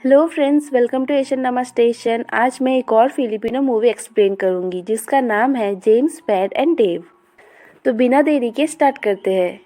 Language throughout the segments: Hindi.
Hello friends, welcome to Asian नमा स्टेशन। आज मैं एक और फिलिपिनो मूवी एक्सप्लेन करूंगी जिसका नाम है जेम्स, पैट एंड डेव। तो बिना देरी के स्टार्ट करते हैं।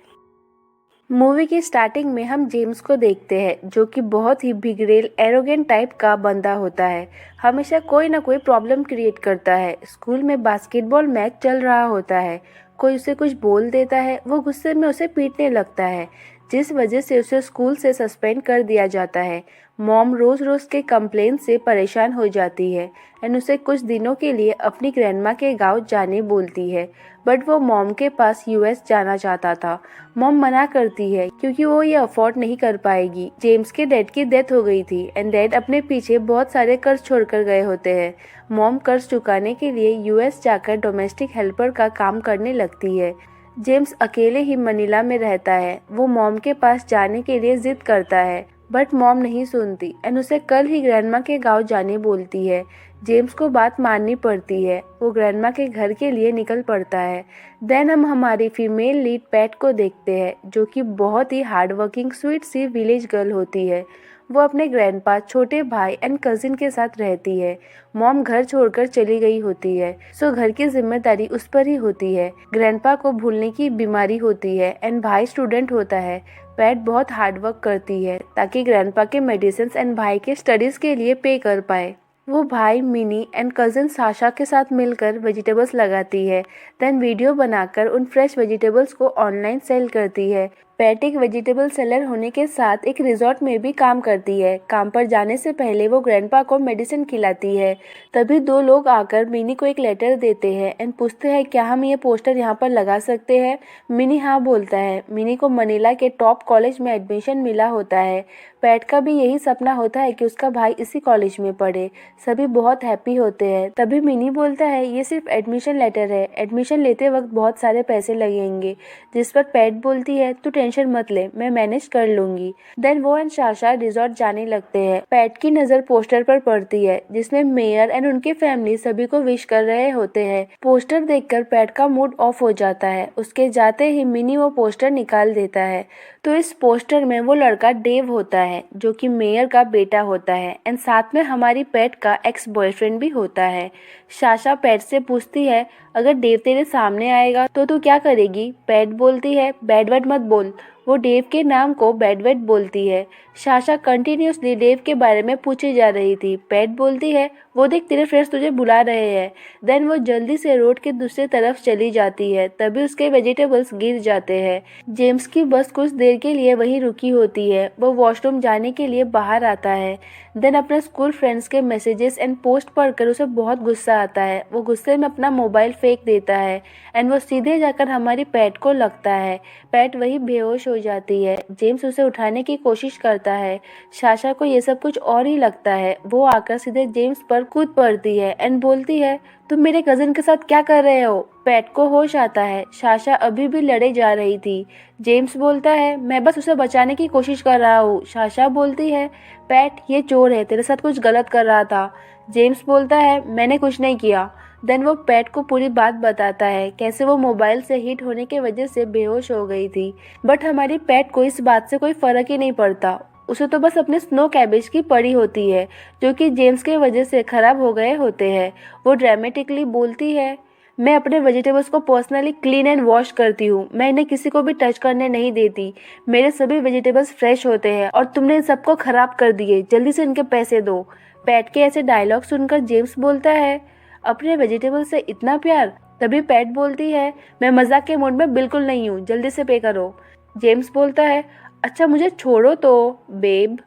मूवी की स्टार्टिंग में हम जेम्स को देखते हैं जो कि बहुत ही बिगड़ेल एरोगेंट टाइप का बंदा होता है। हमेशा कोई ना कोई प्रॉब्लम क्रिएट करता है। स्कूल में बास्केटबॉल मैच चल रहा होता है, कोई उसे कुछ बोल देता है, वो गुस्से में उसे पीटने लगता है जिस वजह से उसे स्कूल से सस्पेंड कर दिया जाता है। मॉम रोज रोज के कंप्लेन से परेशान हो जाती है एंड उसे कुछ दिनों के लिए अपनी ग्रैंडमा के गांव जाने बोलती है, बट वो मॉम के पास यूएस जाना चाहता था। मॉम मना करती है क्योंकि वो ये अफोर्ड नहीं कर पाएगी। जेम्स के डैड की डेथ हो गई थी एंड डैड अपने पीछे बहुत सारे कर्ज छोड़कर गए होते हैं। मॉम कर्ज चुकाने के लिए यूएस जाकर डोमेस्टिक हेल्पर का काम करने लगती है। जेम्स अकेले ही मनीला में रहता है। वो मॉम के पास जाने के लिए जिद करता है बट मॉम नहीं सुनती एंड उसे कल ही ग्रैंडमा के गांव जाने बोलती है। जेम्स को बात माननी पड़ती है। वो ग्रैंडमा के घर के लिए निकल पड़ता है। देन हम हमारी फीमेल लीड पैट को देखते हैं जो कि बहुत ही हार्ड वर्किंग स्वीट सी विलेज गर्ल होती है। वो अपने ग्रैंडपा, छोटे भाई एंड कजिन के साथ रहती है। मॉम घर छोड़कर चली गई होती है, सो घर की जिम्मेदारी उस पर ही होती है। ग्रैंडपा को भूलने की बीमारी होती है एंड भाई स्टूडेंट होता है। पैट बहुत हार्ड वर्क करती है ताकि ग्रैंडपा के मेडिसिन एंड भाई के स्टडीज के लिए पे कर पाए। वो भाई मिनी एंड कजिन साशा के साथ मिलकर वेजिटेबल्स लगाती है, देन वीडियो बनाकर उन फ्रेश वेजिटेबल्स को ऑनलाइन सेल करती है। पैट एक वेजिटेबल सेलर होने के साथ एक रिजॉर्ट में भी काम करती है। काम पर जाने से पहले वो ग्रैंडपा को मेडिसिन खिलाती है। तभी दो लोग आकर मिनी को एक लेटर देते हैं एंड पूछते हैं क्या हम ये पोस्टर यहाँ पर लगा सकते हैं। मिनी हाँ बोलता है। मिनी को मनीला के टॉप कॉलेज में एडमिशन मिला होता है। पैट का भी यही सपना होता है कि उसका भाई इसी कॉलेज में पढ़े। सभी बहुत हैप्पी होते हैं। तभी मिनी बोलता है ये सिर्फ एडमिशन लेटर है, एडमिशन लेते वक्त बहुत सारे पैसे लगेंगे। जिस पर पैट बोलती है तू टेंशन मत ले, मैं मैनेज कर लूंगी। देन वो एंड साशा रिजॉर्ट जाने लगते हैं। पैट की नजर पोस्टर पर पड़ती है जिसमें मेयर एंड उनकी फैमिली सभी को विश कर रहे होते हैं। पोस्टर देखकर पैट का मूड ऑफ हो जाता है। उसके जाते ही मिनी वो पोस्टर निकाल देता है तो इस पोस्टर में वो लड़का डेव होता है जो कि मेयर का बेटा होता है एंड साथ में हमारी पैट का एक्स बॉयफ्रेंड भी होता है। साशा पैट से पूछती है अगर डेव तेरे सामने आएगा तो तू क्या करेगी। पैट बोलती है बैड वर्ड मत बोल। वो डेव के नाम को बैड वर्ड बोलती है। साशा कंटिन्यूसली डेव के बारे में पूछी जा रही थी। पैट बोलती है वो देख तेरे फ्रेंड्स तुझे बुला रहे हैं। देन वो जल्दी से रोड के दूसरी तरफ चली जाती है। तभी उसके वेजिटेबल्स गिर जाते हैं। जेम्स की बस कुछ देर के लिए वहीं रुकी होती है। वो वॉशरूम जाने के लिए बाहर आता है। देन अपने स्कूल फ्रेंड्स के मैसेजेस एंड पोस्ट पढ़कर उसे बहुत गुस्सा आता है। वो गुस्से में अपना मोबाइल फेंक देता है एंड वो सीधे जाकर हमारी पैट को लगता है। पैट वही बेहोश हो जाती है। जेम्स उसे उठाने की कोशिश करता है। साशा को ये सब कुछ और ही लगता है। वो आकर सीधे जेम्स पर कूद पड़ती है एंड बोलती है तुम मेरे कजिन के साथ क्या कर रहे हो। पैट को होश आता है। साशा अभी भी लड़े जा रही थी। जेम्स बोलता है मैं बस उसे बचाने की कोशिश कर रहा हूँ। साशा बोलती है पैट ये चोर है, तेरे साथ कुछ गलत कर रहा था। जेम्स बोलता है मैंने कुछ नहीं किया। देन वो पैट को पूरी बात बताता है कैसे वो मोबाइल से हिट होने की वजह से बेहोश हो गई थी। बट हमारी पैट को इस बात से कोई फर्क ही नहीं पड़ता। उसे तो बस अपने स्नो कैबेज की पड़ी होती है जो कि जेम्स के वजह से खराब हो गए होते हैं। वो ड्रामेटिकली बोलती है मैं अपने वेजिटेबल्स को पर्सनली क्लीन एंड वॉश करती हूँ, मैं इन्हें किसी को भी टच करने नहीं देती। मेरे सभी वेजिटेबल्स फ्रेश होते हैं और तुमने इन सबको खराब कर दिए, जल्दी से इनके पैसे दो। पैट के ऐसे डायलॉग सुनकर जेम्स बोलता है अपने वेजिटेबल से इतना प्यार। तभी पैट बोलती है मैं मजाक के मूड में बिल्कुल नहीं हूँ, जल्दी से पे करो। जेम्स बोलता है अच्छा मुझे छोड़ो तो बेब।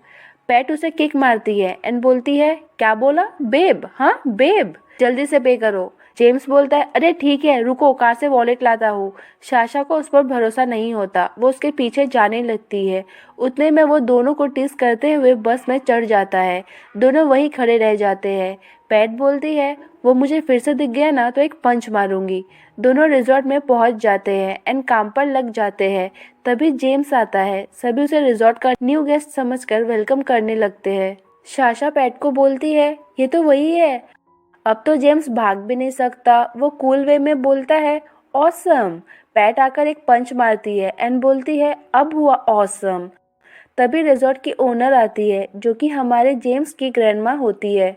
पैट उसे किक मारती है एंड बोलती है क्या बोला बेब, हाँ बेब, जल्दी से पे करो। जेम्स बोलता है अरे ठीक है रुको, कार से वॉलेट लाता हूँ। साशा को उस पर भरोसा नहीं होता। वो उसके पीछे जाने लगती है। उतने में वो दोनों को टीस करते हुए बस में चढ़ जाता है। दोनों वहीं खड़े रह जाते हैं। पैट बोलती है वो मुझे फिर से दिख गया ना तो एक पंच मारूंगी। दोनों रिजॉर्ट में पहुंच जाते हैं एंड काम पर लग जाते हैं। तभी जेम्स आता है। सभी उसे रिजॉर्ट का न्यू गेस्ट समझकर वेलकम करने लगते हैं। साशा पैट को बोलती है ये तो वही है। अब तो जेम्स भाग भी नहीं सकता। वो कूल वे में बोलता है ऑसम। पैट आकर एक पंच मारती है एंड बोलती है अब हुआ ऑसम। तभी रिजॉर्ट की ओनर आती है जो कि हमारे जेम्स की ग्रैंडमा होती है।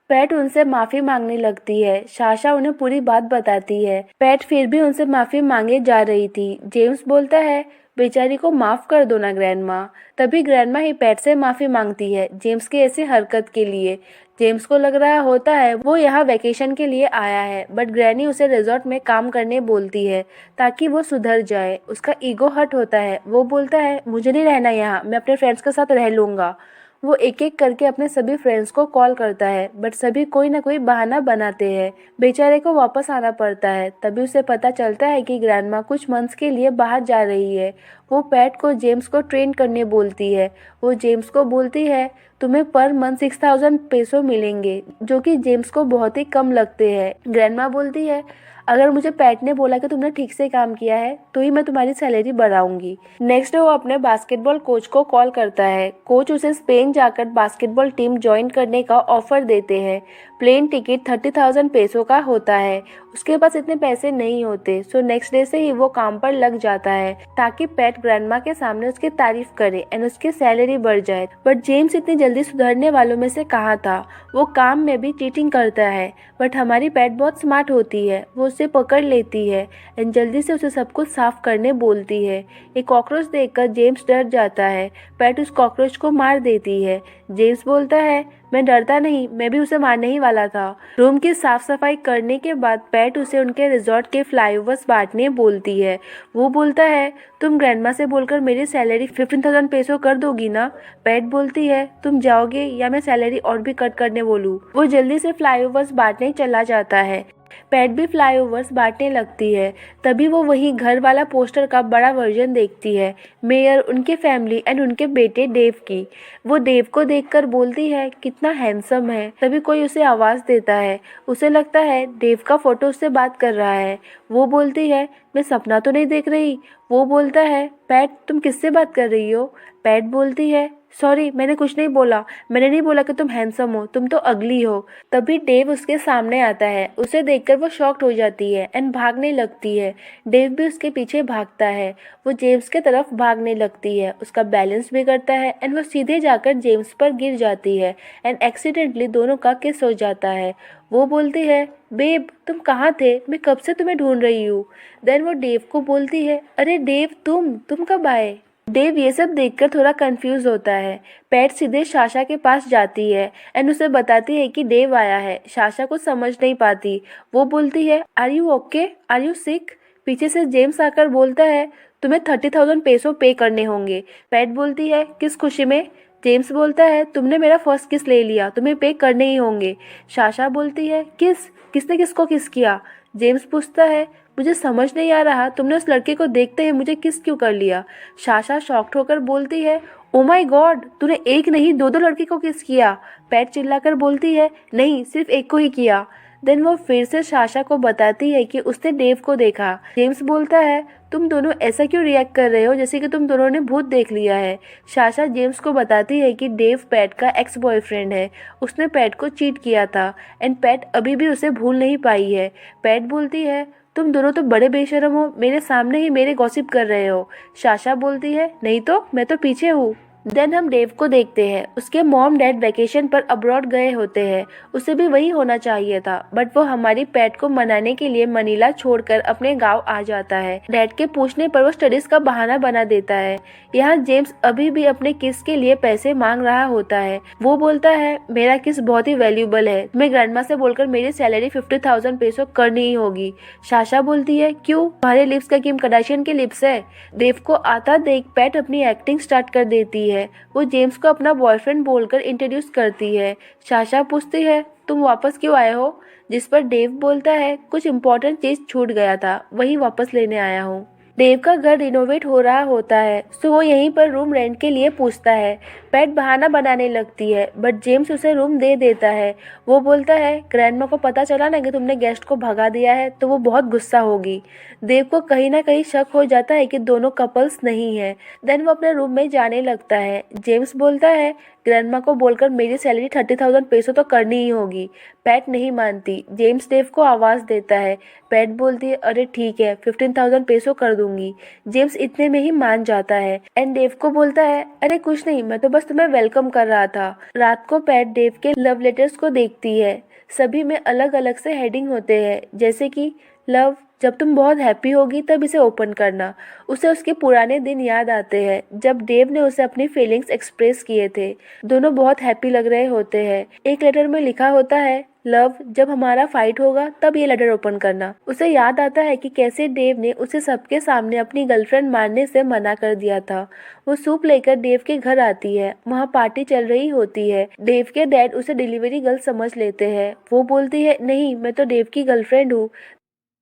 पैट उनसे माफी मांगने लगती है। साशा उन्हें पूरी बात बताती है। पैट फिर भी उनसे माफी मांगे जा रही थी। जेम्स बोलता है, बेचारी को माफ कर दो ना ग्रैंडमा। तभी ग्रैंडमा ही पैट से माफी मांगती है जेम्स की ऐसी हरकत के लिए। जेम्स को लग रहा होता है वो यहाँ वेकेशन के लिए आया है, बट ग्रैनी उसे रिजॉर्ट में काम करने बोलती है ताकि वो सुधर जाए। उसका ईगो हर्ट होता है। वो बोलता है, मुझे नहीं रहना यहाँ, मैं अपने फ्रेंड्स के साथ रह लूंगा। वो एक एक करके अपने सभी फ्रेंड्स को कॉल करता है, बट सभी कोई ना कोई बहाना बनाते हैं। बेचारे को वापस आना पड़ता है। तभी उसे पता चलता है कि ग्रैंडमा कुछ मंथ्स के लिए बाहर जा रही है। वो पैट को जेम्स को ट्रेन करने बोलती है। वो जेम्स को बोलती है, तुम्हें पर मंथ 6000 पेसो मिलेंगे, जो कि जेम्स को बहुत ही कम लगते हैं। ग्रैंडमा बोलती है, अगर मुझे पैट ने बोला कि तुमने ठीक से काम किया है तो ही मैं तुम्हारी सैलरी बढ़ाऊंगी। नेक्स्ट डे वो अपने बास्केटबॉल कोच को कॉल करता है। कोच उसे स्पेन जाकर बास्केटबॉल टीम ज्वाइन करने का ऑफर देते हैं। प्लेन टिकट 30,000 पेसो का होता है। उसके पास इतने पैसे नहीं होते, सो नेक्स्ट डे से ही वो काम पर लग जाता है ताकि पैट ग्रैंडमा के सामने उसकी तारीफ करे एंड उसकी सैलरी बढ़ जाए। बट जेम्स इतनी जल्दी सुधरने वालों में से कहाँ था। वो काम में भी चीटिंग करता है। बट हमारी पैट बहुत स्मार्ट होती है। वो उसे पकड़ लेती है एंड जल्दी से उसे सब कुछ साफ करने बोलती है। एक कॉकरोच देखकर जेम्स डर जाता है। पैट उस कॉकरोच को मार देती है। जेम्स बोलता है, मैं डरता नहीं, मैं भी उसे मारने ही वाला था। रूम की साफ सफाई करने के बाद पैट उसे उनके रिजॉर्ट के फ्लाईओवर्स बांटने बोलती है। वो बोलता है, तुम ग्रैंडमा से बोलकर मेरी सैलरी 15,000 पेसो कर दोगी ना। पैट बोलती है, तुम जाओगे या मैं सैलरी और भी कट करने बोलूं। वो जल्दी से फ्लाईओवर्स बांटने चला जाता है। पैट भी फ्लाईओवर्स बांटने लगती है। तभी वो वही घर वाला पोस्टर का बड़ा वर्जन देखती है, मेयर, उनके फैमिली एंड उनके बेटे डेव की। वो डेव को देखकर बोलती है, कितना हैंडसम है। तभी कोई उसे आवाज देता है। उसे लगता है डेव का फोटो उससे बात कर रहा है। वो बोलती है, मैं सपना तो नहीं देख रही। वो बोलता है, पैट तुम किससे बात कर रही हो। पैट बोलती है, सॉरी, मैंने कुछ नहीं बोला। मैंने नहीं बोला कि तुम हैंडसम हो, तुम तो अगली हो। तभी डेव उसके सामने आता है। उसे देखकर वो शॉक्ड हो जाती है एंड भागने लगती है। डेव भी उसके पीछे भागता है। वो जेम्स के तरफ भागने लगती है। उसका बैलेंस बिगड़ता है एंड वो सीधे जाकर जेम्स पर गिर जाती है एंड एक्सीडेंटली दोनों का किस हो जाता है। वो बोलती है, बेब तुम कहाँ थे, मैं कब से तुम्हें ढूंढ रही हूँ। देन वो डेव को बोलती है, अरे डेव तुम कब आए। डेव ये सब देखकर थोड़ा कंफ्यूज होता है। पैट सीधे साशा के पास जाती है एंड उसे बताती है कि डेव आया है। साशा कुछ समझ नहीं पाती। वो बोलती है, are you okay, are you sick. पीछे से जेम्स आकर बोलता है, तुम्हें 30,000 पेसो पे करने होंगे। पैट बोलती है, किस खुशी में। जेम्स बोलता है, तुमने मेरा फर्स्ट किस ले लिया, तुम्हें पे करने ही होंगे। साशा बोलती है, किसने किसको किस किया। जेम्स पूछता है, मुझे समझ नहीं आ रहा, तुमने उस लड़के को देखते ही मुझे किस क्यों कर लिया। साशा शॉक्ड होकर बोलती है, ओ माय गॉड, तूने एक नहीं दो लड़के को किस किया। पैट चिल्लाकर बोलती है, नहीं, सिर्फ एक को ही किया। देन वो फिर से साशा को बताती है कि उसने डेव को देखा। जेम्स बोलता है, तुम दोनों ऐसा क्यों रिएक्ट कर रहे हो जैसे कि तुम दोनों ने भूत देख लिया है। साशा जेम्स को बताती है कि डेव पैट का एक्स बॉयफ्रेंड है। उसने पैट को चीट किया था एंड पैट अभी भी उसे भूल नहीं पाई है। पैट बोलती है, तुम दोनों तो बड़े बेशरम हो, मेरे सामने ही मेरे गॉसिप कर रहे हो। साशा बोलती है, नहीं तो मैं तो पीछे हूँ। देन हम डेव को देखते हैं। उसके मॉम डैड वेकेशन पर अब्रॉड गए होते हैं। उसे भी वही होना चाहिए था, बट वो हमारी पैट को मनाने के लिए मनीला छोड़कर अपने गांव आ जाता है। डैड के पूछने पर वो स्टडीज का बहाना बना देता है। यहाँ जेम्स अभी भी अपने किस के लिए पैसे मांग रहा होता है। वो बोलता है, मेरा किस बहुत ही वैल्यूबल है, मैं ग्रैंडमा से बोलकर मेरी सैलरी 50,000 पेसो करनी ही होगी। साशा बोलती है, क्यों, तुम्हारे लिप्स का किम कार्दाशियन के लिप्स है। डेव को आता देख पैट अपनी एक्टिंग स्टार्ट कर देती है। वो जेम्स को अपना बॉयफ्रेंड बोलकर इंट्रोड्यूस करती है। साशा पूछती है, तुम वापस क्यों आए हो। जिस पर डेव बोलता है, कुछ इम्पोर्टेंट चीज छूट गया था, वही वापस लेने आया हूँ। डेव का घर रिनोवेट हो रहा होता है, सो वो यहीं पर रूम रेंट के लिए पूछता है। पैट बहाना बनाने लगती है, बट जेम्स उसे रूम दे देता है। वो बोलता है, ग्रैंडमा को पता चला ना कि तुमने गेस्ट को भगा दिया है तो वो बहुत गुस्सा होगी। देव को कहीं ना कहीं शक हो जाता है कि दोनों कपल्स नहीं है। देन वो अपने रूम में जाने लगता है। जेम्स बोलता है, ग्रैंडमा को बोलकर मेरी सैलरी 30,000 पेसो तो करनी ही होगी। पैट नहीं मानती। जेम्स डेव को आवाज़ देता है। पैट बोलती है अरे ठीक है 15,000 पेसो कर दूंगी। जेम्स इतने में ही मान जाता है एंड डेव को बोलता है अरे कुछ नहीं, मैं तो बस तुम्हें वेलकम कर रहा था। रात को पैट डेव के लव लेटर्स को देखती है। सभी में अलग अलग से हेडिंग होते हैं, जैसे कि लव, जब तुम बहुत हैप्पी होगी तब इसे ओपन करना। उसे उसके पुराने दिन याद आते हैं जब डेव ने उसे अपनी फीलिंग्स एक्सप्रेस किए थे। दोनों बहुत हैप्पी लग रहे होते हैं। एक लेटर में लिखा होता है लव, जब हमारा फाइट होगा तब ये लेटर ओपन करना। उसे याद आता है कि कैसे डेव ने उसे सबके सामने अपनी गर्लफ्रेंड मारने से मना कर दिया था। वो सूप लेकर डेव के घर आती है। वहाँ पार्टी चल रही होती है। डेव के डैड उसे डिलीवरी गर्ल समझ लेते हैं। वो बोलती है नहीं, मैं तो डेव की गर्लफ्रेंड हूँ।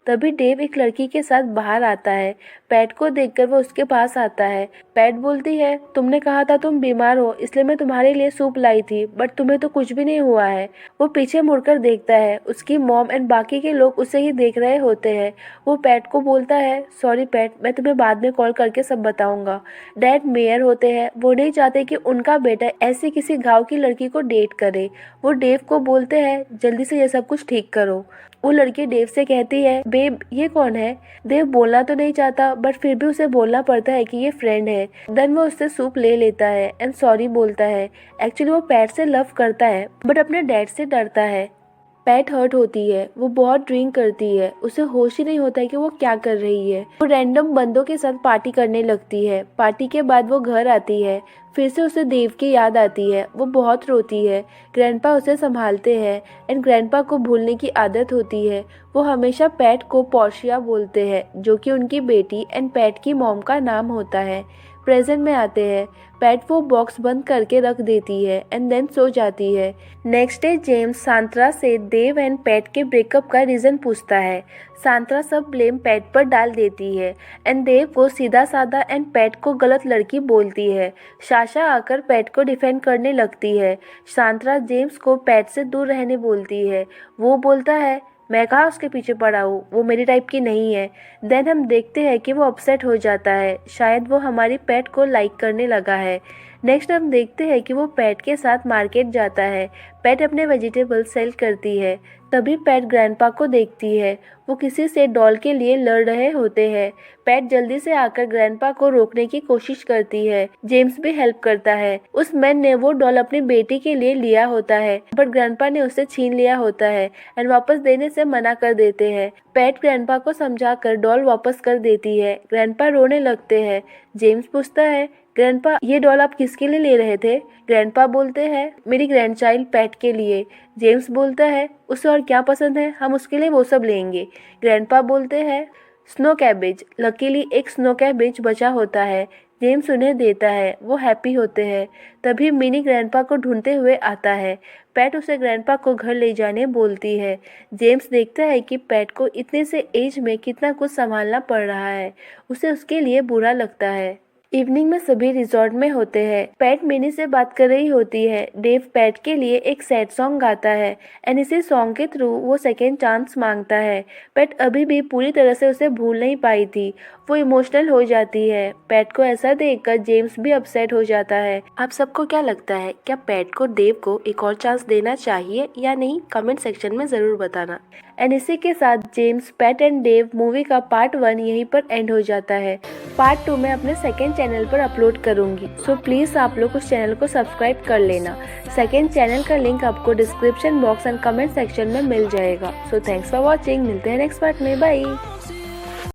तभी डेव एक लड़की के साथ बाहर आता है। पैट को देखकर वो उसके पास आता है। पैट बोलती है तुमने कहा था तुम बीमार हो, इसलिए मैं तुम्हारे लिए सूप लाई थी, बट तुम्हें तो कुछ भी नहीं हुआ है। वो पीछे मुड़कर देखता है। उसकी मॉम एंड बाकी के लोग उसे ही देख रहे होते हैं। वो पैट को बोलता है सॉरी पैट, मैं तुम्हें बाद में कॉल करके सब बताऊंगा। डैड मेयर होते हैं। वो नहीं चाहते कि उनका बेटा ऐसी किसी गाँव की लड़की को डेट करे। वो डेव को बोलते हैं जल्दी से ये सब कुछ ठीक करो। वो लड़की डेव से कहती है बेब ये कौन है। देव बोलना तो नहीं चाहता बट फिर भी उसे बोलना पड़ता है कि ये फ्रेंड है। देन वो उससे सूप ले लेता है एंड सॉरी बोलता है। एक्चुअली वो पैट से लव करता है बट अपने डैड से डरता है। पैट हर्ट होती है। वो बहुत ड्रिंक करती है। उसे होश ही नहीं होता है कि वो क्या कर रही है। वो रैंडम बंदों के साथ पार्टी करने लगती है। पार्टी के बाद वो घर आती है। फिर से उसे देव की याद आती है। वो बहुत रोती है। ग्रैंडपा उसे संभालते हैं एंड ग्रैंडपा को भूलने की आदत होती है। वो हमेशा पैट को पोर्शिया बोलते हैं, जो कि उनकी बेटी एंड पैट की मॉम का नाम होता है। प्रेजेंट में आते हैं। पैट वो बॉक्स बंद करके रख देती है एंड देन सो जाती है। नेक्स्ट डे जेम्स सांत्रा से देव एंड पैट के ब्रेकअप का रीज़न पूछता है। सांत्रा सब ब्लेम पैट पर डाल देती है एंड देव को सीधा साधा एंड पैट को गलत लड़की बोलती है। साशा आकर पैट को डिफेंड करने लगती है। सांत्रा जेम्स को पैट से दूर रहने बोलती है। वो बोलता है मैं कहाँ उसके पीछे पड़ा हूँ, वो मेरी टाइप की नहीं है। देन हम देखते हैं कि वो अपसेट हो जाता है। शायद वो हमारी पेट को लाइक करने लगा है। नेक्स्ट हम देखते हैं कि वो पैट के साथ मार्केट जाता है। पैट अपने वेजिटेबल सेल करती है। तभी पैट ग्रैंडपा को देखती है। वो किसी से डॉल के लिए लड़ रहे होते हैं। पैट जल्दी से आकर ग्रैंडपा को रोकने की कोशिश करती है। जेम्स भी हेल्प करता है। उस मैन ने वो डॉल अपनी बेटी के लिए लिया होता है बट ग्रैंडपा ने उसे छीन लिया होता है एंड वापस देने से मना कर देते हैं। पैट ग्रैंडपा को समझाकर डॉल वापस कर देती है। ग्रैंडपा रोने लगते हैं। जेम्स पूछता है ग्रैंडपा ये डॉल आप किसके लिए ले रहे थे। ग्रैंडपा बोलते हैं मेरी ग्रैंडचाइल्ड पैट के लिए। जेम्स बोलता है उसे और क्या पसंद है, हम उसके लिए वो सब लेंगे। ग्रैंडपा बोलते हैं स्नो कैबेज। लकीली एक स्नो कैबेज बचा होता है। जेम्स उन्हें देता है। वो हैप्पी होते हैं। तभी मिनी ग्रैंडपा को ढूंढते हुए आता है। पैट उसे ग्रैंडपा को घर ले जाने बोलती है। जेम्स देखता है कि पैट को इतने से एज में कितना कुछ संभालना पड़ रहा है। उसे उसके लिए बुरा लगता है। इवनिंग में सभी रिजॉर्ट में होते हैं। पैट मिनी से बात कर रही होती है। डेव पैट के लिए एक सैड सॉन्ग गाता है एंड इसी सॉन्ग के थ्रू वो सेकेंड चांस मांगता है। पैट अभी भी पूरी तरह से उसे भूल नहीं पाई थी। वो इमोशनल हो जाती है। पैट को ऐसा देखकर जेम्स भी अपसेट हो जाता है। आप सबको क्या लगता है, क्या पैट को डेव को एक और चांस देना चाहिए या नहीं, कमेंट सेक्शन में ज़रूर बताना। एंड इसी के साथ James, Pat and Dave movie का पार्ट 1 यहीं पर एंड हो जाता है। पार्ट 2 मैं अपने सेकेंड चैनल पर अपलोड करूंगी, सो प्लीज़ आप लोग उस चैनल को सब्सक्राइब कर लेना। सेकेंड चैनल का लिंक आपको description box and comment section में मिल जाएगा। So thanks for watching. मिलते हैं नेक्स्ट पार्ट में। बाय।